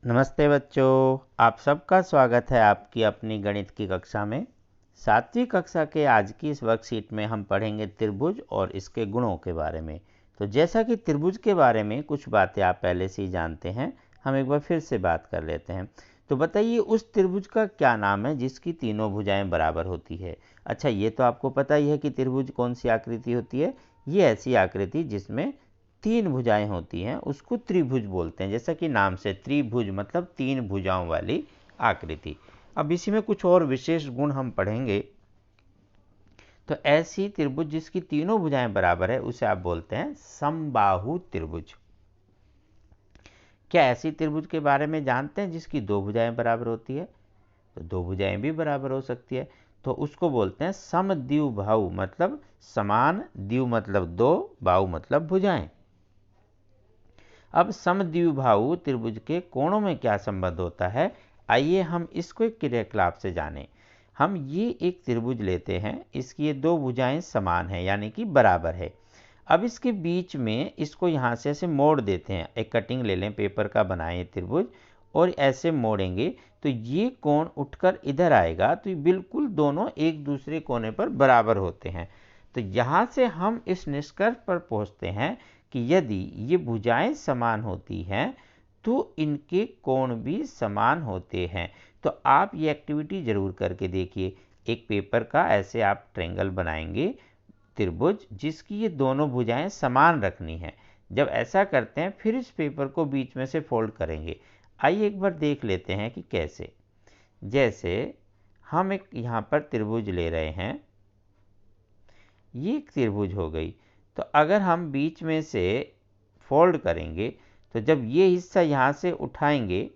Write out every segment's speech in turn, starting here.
नमस्ते बच्चों, आप सबका स्वागत है आपकी अपनी गणित की कक्षा में। 7वीं कक्षा के आज की इस वर्कशीट में हम पढ़ेंगे त्रिभुज और इसके गुणों के बारे में। तो जैसा कि त्रिभुज के बारे में कुछ बातें आप पहले से ही जानते हैं, हम एक बार फिर से बात कर लेते हैं। तो बताइए उस त्रिभुज का क्या नाम है जिसकी तीनों भुजाएं बराबर होती है। अच्छा, ये तो आपको पता ही है कि त्रिभुज कौन सी आकृति होती है। ये ऐसी आकृति जिसमें तीन भुजाएं होती हैं उसको त्रिभुज बोलते हैं। जैसा कि नाम से त्रिभुज मतलब तीन भुजाओं वाली आकृति। अब इसी में कुछ और विशेष गुण हम पढ़ेंगे। तो ऐसी त्रिभुज जिसकी तीनों भुजाएं बराबर है उसे आप बोलते हैं समबाहु त्रिभुज। क्या ऐसी त्रिभुज के बारे में जानते हैं जिसकी दो भुजाएं बराबर होती है? तो दो भुजाएं भी बराबर हो सकती है, तो उसको बोलते हैं समद्विबाहु, मतलब समान, द्वि मतलब दो, बाहु मतलब भुजाएं। अब समद्विबाहु त्रिभुज के कोणों में क्या संबंध होता है, आइए हम इसको एक क्रियाकलाप से जानें। हम ये एक त्रिभुज लेते हैं, इसकी ये दो भुजाएं समान हैं यानी कि बराबर है। अब इसके बीच में इसको यहाँ से ऐसे मोड़ देते हैं। एक कटिंग ले लें, पेपर का बनाएं त्रिभुज और ऐसे मोड़ेंगे तो ये कोण उठकर इधर आएगा, तो ये बिल्कुल दोनों एक दूसरे कोने पर बराबर होते हैं। तो यहाँ से हम इस निष्कर्ष पर पहुँचते हैं कि यदि ये भुजाएं समान होती हैं तो इनके कोण भी समान होते हैं। तो आप ये एक्टिविटी जरूर करके देखिए। एक पेपर का ऐसे आप ट्रायंगल बनाएंगे त्रिभुज जिसकी ये दोनों भुजाएं समान रखनी है। जब ऐसा करते हैं फिर इस पेपर को बीच में से फोल्ड करेंगे। आइए एक बार देख लेते हैं कि कैसे। जैसे हम एक यहाँ पर त्रिभुज ले रहे हैं, ये एक त्रिभुज हो गई। तो अगर हम बीच में से फोल्ड करेंगे तो जब ये हिस्सा यहाँ से उठाएंगे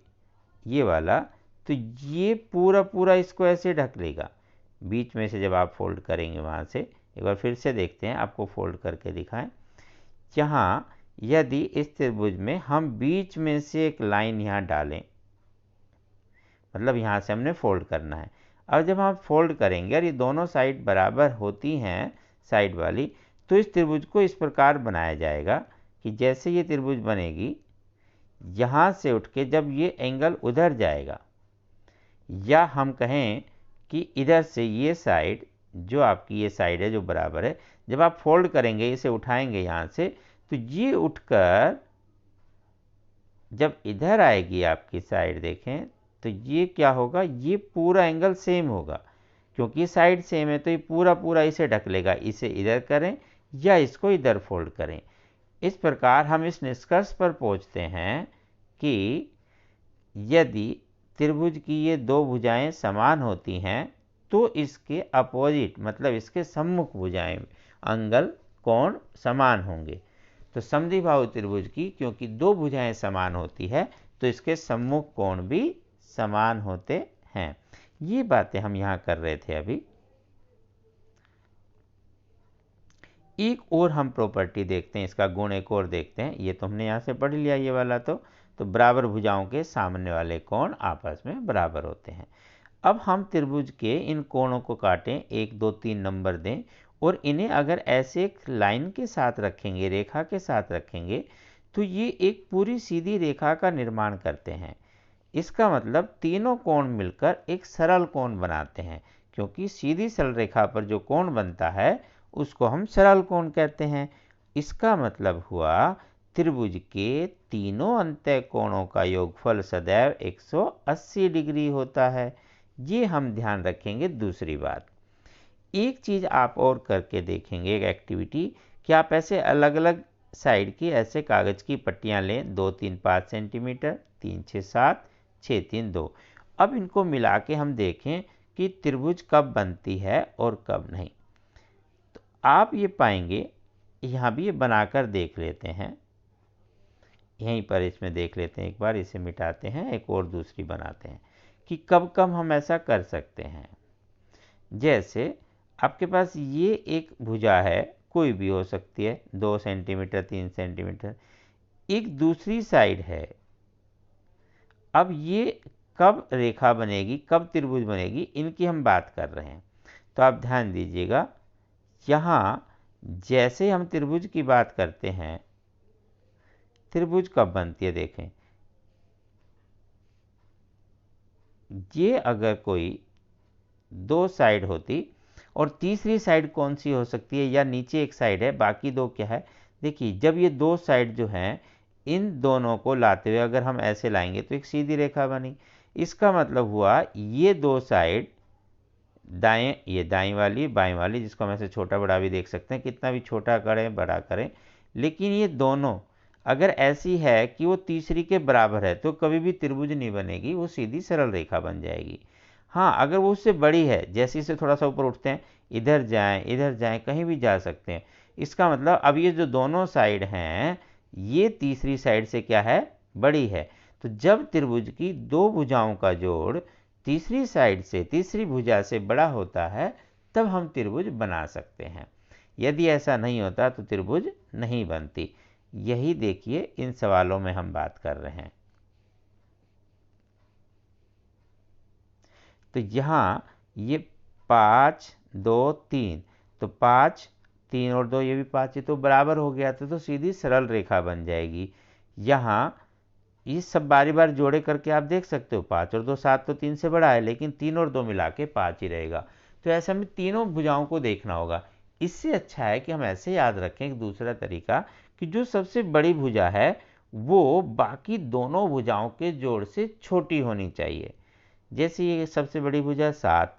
ये वाला, तो ये पूरा पूरा इसको ऐसे ढक लेगा। बीच में से जब आप फोल्ड करेंगे वहाँ से, एक बार फिर से देखते हैं, आपको फोल्ड करके दिखाएं। यहाँ यदि इस त्रिभुज में हम बीच में से एक लाइन यहाँ डालें, मतलब यहाँ से हमने फोल्ड करना है। अब जब हम फोल्ड करेंगे और ये दोनों साइड बराबर होती हैं साइड वाली, तो इस त्रिभुज को इस प्रकार बनाया जाएगा कि जैसे ये त्रिभुज बनेगी, यहाँ से उठ के जब ये एंगल उधर जाएगा, या हम कहें कि इधर से ये साइड, जो आपकी ये साइड है जो बराबर है, जब आप फोल्ड करेंगे इसे उठाएंगे यहाँ से, तो ये उठकर जब इधर आएगी आपकी साइड, देखें तो ये क्या होगा, ये पूरा एंगल सेम होगा क्योंकि साइड सेम है, तो ये पूरा पूरा इसे ढक लेगा। इसे इधर करें या इसको इधर फोल्ड करें। इस प्रकार हम इस निष्कर्ष पर पहुंचते हैं कि यदि त्रिभुज की ये दो भुजाएं समान होती हैं तो इसके अपोजिट मतलब इसके सम्मुख भुजाएं, एंगल, कोण समान होंगे। तो समद्विबाहु त्रिभुज की क्योंकि दो भुजाएं समान होती है तो इसके सम्मुख कोण भी समान होते हैं। ये बातें हम यहाँ कर रहे थे अभी। एक और हम प्रॉपर्टी देखते हैं, इसका गुण एक और देखते हैं। ये तो हमने यहाँ से पढ़ लिया ये वाला। तो बराबर भुजाओं के सामने वाले कोण आपस में बराबर होते हैं। अब हम त्रिभुज के इन कोणों को काटें, 1 2 3 नंबर दें और इन्हें अगर ऐसे एक लाइन के साथ रखेंगे, रेखा के साथ रखेंगे, तो ये एक पूरी सीधी रेखा का निर्माण करते हैं। इसका मतलब तीनों कोण मिलकर एक सरल कोण बनाते हैं, क्योंकि सीधी सरल रेखा पर जो कोण बनता है उसको हम सरल कोण कहते हैं। इसका मतलब हुआ त्रिभुज के तीनों अंतः कोणों का योगफल सदैव 180 डिग्री होता है। ये हम ध्यान रखेंगे। दूसरी बात, एक चीज आप और करके देखेंगे, एक एक्टिविटी, कि आप ऐसे अलग अलग साइड की ऐसे कागज की पट्टियां लें, 2 3 5 सेंटीमीटर, 3 6 7, 6 3 2। अब इनको मिला के हम देखें कि त्रिभुज कब बनती है और कब नहीं। तो आप ये पाएंगे, यहाँ भी ये बनाकर देख लेते हैं, यहीं पर इसमें देख लेते हैं, एक बार इसे मिटाते हैं, एक और दूसरी बनाते हैं कि कब कब हम ऐसा कर सकते हैं। जैसे आपके पास ये एक भुजा है, कोई भी हो सकती है, 2 सेंटीमीटर 3 सेंटीमीटर, एक दूसरी साइड है। अब ये कब रेखा बनेगी, कब त्रिभुज बनेगी, इनकी हम बात कर रहे हैं। तो आप ध्यान दीजिएगा, यहाँ जैसे हम त्रिभुज की बात करते हैं, त्रिभुज कब बनती है देखें, ये अगर कोई दो साइड होती और तीसरी साइड कौन सी हो सकती है, या नीचे एक साइड है बाकी दो क्या है। देखिए जब ये दो साइड जो हैं इन दोनों को लाते हुए अगर हम ऐसे लाएंगे तो एक सीधी रेखा बनी। इसका मतलब हुआ ये दो साइड दाएं, ये दाएं वाली बाएं वाली, जिसको हम ऐसे छोटा बड़ा भी देख सकते हैं, कितना भी छोटा करें बड़ा करें, लेकिन ये दोनों अगर ऐसी है कि वो तीसरी के बराबर है तो कभी भी त्रिभुज नहीं बनेगी, वो सीधी सरल रेखा बन जाएगी। हाँ अगर वो उससे बड़ी है, जैसे इसे थोड़ा सा ऊपर उठते हैं, इधर जाएं कहीं भी जा सकते हैं, इसका मतलब अब ये जो दोनों साइड हैं ये तीसरी साइड से क्या है, बड़ी है। तो जब त्रिभुज की दो भुजाओं का जोड़ तीसरी साइड से, तीसरी भुजा से बड़ा होता है तब हम त्रिभुज बना सकते हैं। यदि ऐसा नहीं होता तो त्रिभुज नहीं बनती। यही देखिए इन सवालों में हम बात कर रहे हैं। तो यहाँ ये 5 2 3, तो 5 3 और 2 ये भी 5, ये तो बराबर हो गया था, तो सीधी सरल रेखा बन जाएगी। यहाँ ये सब बारी बार जोड़े करके आप देख सकते हो, 5 और 2 7, तो 3 से बड़ा है, लेकिन 3 और 2 मिला के 5 ही रहेगा। तो ऐसे हमें तीनों भुजाओं को देखना होगा। इससे अच्छा है कि हम ऐसे याद रखें एक दूसरा तरीका, कि जो सबसे बड़ी भुजा है वो बाकी दोनों भुजाओं के जोड़ से छोटी होनी चाहिए। जैसे ये सबसे बड़ी भुजा 7,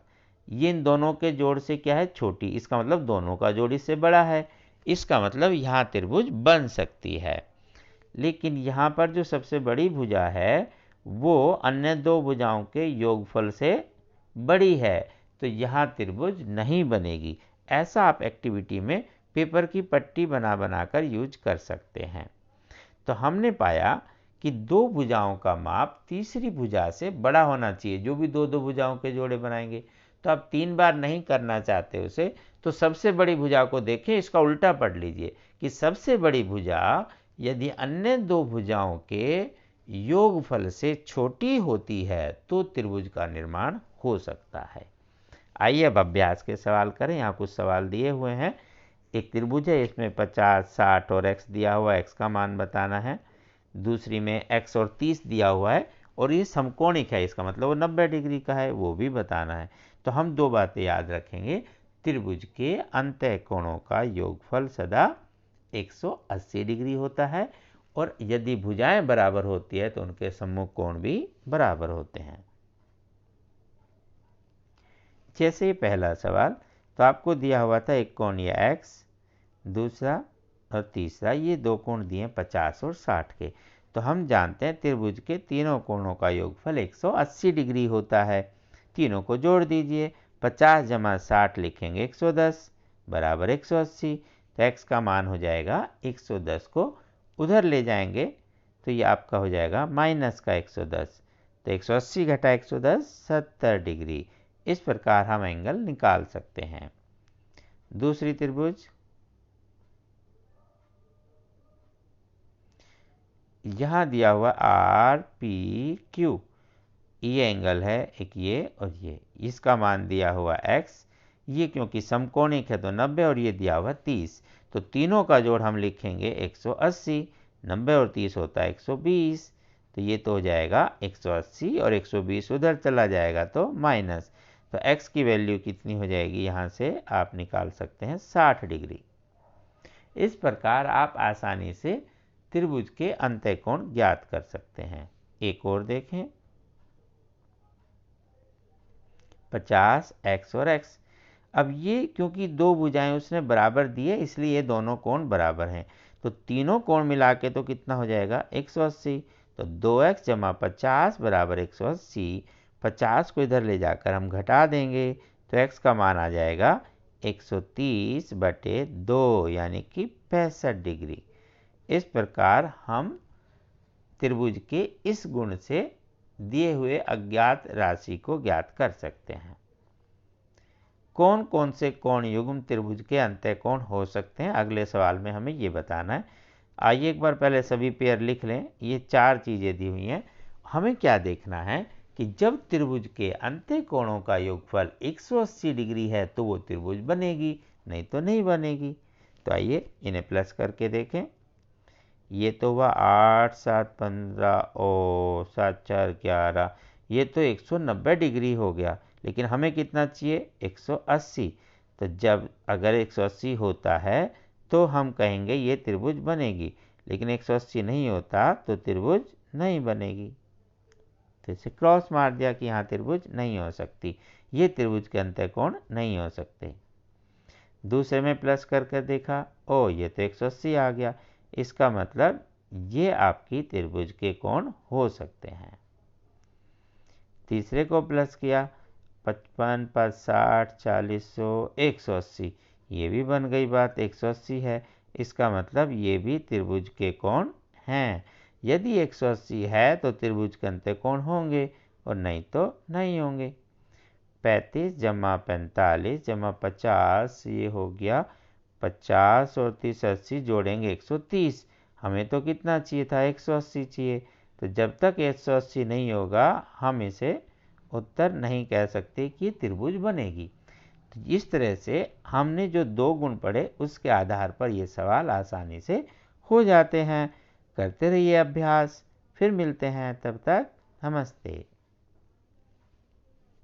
ये इन दोनों के जोड़ से क्या है, छोटी, इसका मतलब दोनों का जोड़ इससे बड़ा है, इसका मतलब यहाँ त्रिभुज बन सकती है। लेकिन यहाँ पर जो सबसे बड़ी भुजा है वो अन्य दो भुजाओं के योगफल से बड़ी है, तो यहाँ त्रिभुज नहीं बनेगी। ऐसा आप एक्टिविटी में पेपर की पट्टी बना बनाकर यूज कर सकते हैं। तो हमने पाया कि दो भुजाओं का माप तीसरी भुजा से बड़ा होना चाहिए। जो भी दो दो भुजाओं के जोड़े बनाएंगे, तो आप 3 बार नहीं करना चाहते उसे, तो सबसे बड़ी भुजा को देखें, इसका उल्टा पढ़ लीजिए कि सबसे बड़ी भुजा यदि अन्य दो भुजाओं के योगफल से छोटी होती है तो त्रिभुज का निर्माण हो सकता है। आइए अब अभ्यास के सवाल करें। यहाँ कुछ सवाल दिए हुए हैं। एक त्रिभुज है, इसमें 50 60 और x दिया हुआ है, x का मान बताना है। दूसरी में x और 30 दिया हुआ है और ये समकोणिक है, इसका मतलब वो 90 डिग्री का है, वो भी बताना है। तो हम दो बातें याद रखेंगे, त्रिभुज के अंतः कोणों का योगफल सदा 180 डिग्री होता है, और यदि भुजाएं बराबर होती है तो उनके सम्मुख कोण भी बराबर होते हैं। जैसे ये पहला सवाल, तो आपको दिया हुआ था एक कोण ये x, दूसरा और तीसरा, ये दो कोण दिए 50 और 60 के। तो हम जानते हैं त्रिभुज के तीनों कोणों का योगफल 180 डिग्री होता है। तीनों को जोड़ दीजिए, 50 जमा 60 लिखेंगे 110 बराबर 180, तो x का मान हो जाएगा 110 को उधर ले जाएंगे तो ये आपका हो जाएगा माइनस का 110, तो 180 घटा 110 70 डिग्री। इस प्रकार हम एंगल निकाल सकते हैं। दूसरी त्रिभुज, यहाँ दिया हुआ आर पी क्यू, ये एंगल है एक ये और ये, इसका मान दिया हुआ x, ये क्योंकि समकोणिक है तो 90 और ये दिया हुआ 30, तो तीनों का जोड़ हम लिखेंगे 180, 90 और 30 होता है 120, तो ये तो हो जाएगा 180 और 120 उधर चला जाएगा तो माइनस, तो x की वैल्यू कितनी हो जाएगी, यहाँ से आप निकाल सकते हैं 60 डिग्री। इस प्रकार आप आसानी से त्रिभुज के अंतःकोण ज्ञात कर सकते हैं। एक और देखें, 50 x और x, अब ये क्योंकि दो भुजाएं उसने बराबर दी है इसलिए ये दोनों कोण बराबर हैं, तो तीनों कोण मिला के तो कितना हो जाएगा 180, तो 2x जमा 50 बराबर 180, 50 को इधर ले जाकर हम घटा देंगे तो x का मान आ जाएगा 130 बटे 2 यानी कि 65 डिग्री। इस प्रकार हम त्रिभुज के इस गुण से दिए हुए अज्ञात राशि को ज्ञात कर सकते हैं। कौन कौन से कोण युग्म त्रिभुज के अंतःकोण हो सकते हैं, अगले सवाल में हमें ये बताना है। आइए एक बार पहले सभी पेयर लिख लें। ये 4 चीज़ें दी हुई हैं। हमें क्या देखना है कि जब त्रिभुज के अंतःकोणों का योगफल 180 डिग्री है तो वो त्रिभुज बनेगी, नहीं तो नहीं बनेगी। तो आइए इन्हें प्लस करके देखें। ये तो हुआ 8 7 15 और 7 4 11, ये तो 190 डिग्री हो गया, लेकिन हमें कितना चाहिए 180। तो जब अगर 180 होता है तो हम कहेंगे ये त्रिभुज बनेगी, लेकिन 180 नहीं होता तो त्रिभुज नहीं बनेगी। तो इसे क्रॉस मार दिया कि यहाँ त्रिभुज नहीं हो सकती, ये त्रिभुज के अंतःकोण नहीं हो सकते। दूसरे में प्लस करके देखा, ओ ये तो 180 आ गया, इसका मतलब ये आपकी त्रिभुज के कोण हो सकते हैं। तीसरे को प्लस किया, 55, 60, 40, 180, ये भी बन गई बात, 180 है, इसका मतलब ये भी त्रिभुज के कोण हैं। यदि 180 है तो त्रिभुज के अंतःकोण होंगे और नहीं तो नहीं होंगे। 35 जमा 45 जमा 50, ये हो गया 50 और 30 80, जोड़ेंगे 130। हमें तो कितना चाहिए था 180 चाहिए, तो जब तक 180 नहीं होगा हम इसे उत्तर नहीं कह सकते कि त्रिभुज बनेगी। तो इस तरह से हमने जो 2 गुण पढ़े उसके आधार पर ये सवाल आसानी से हो जाते हैं। करते रहिए अभ्यास, फिर मिलते हैं, तब तक नमस्ते।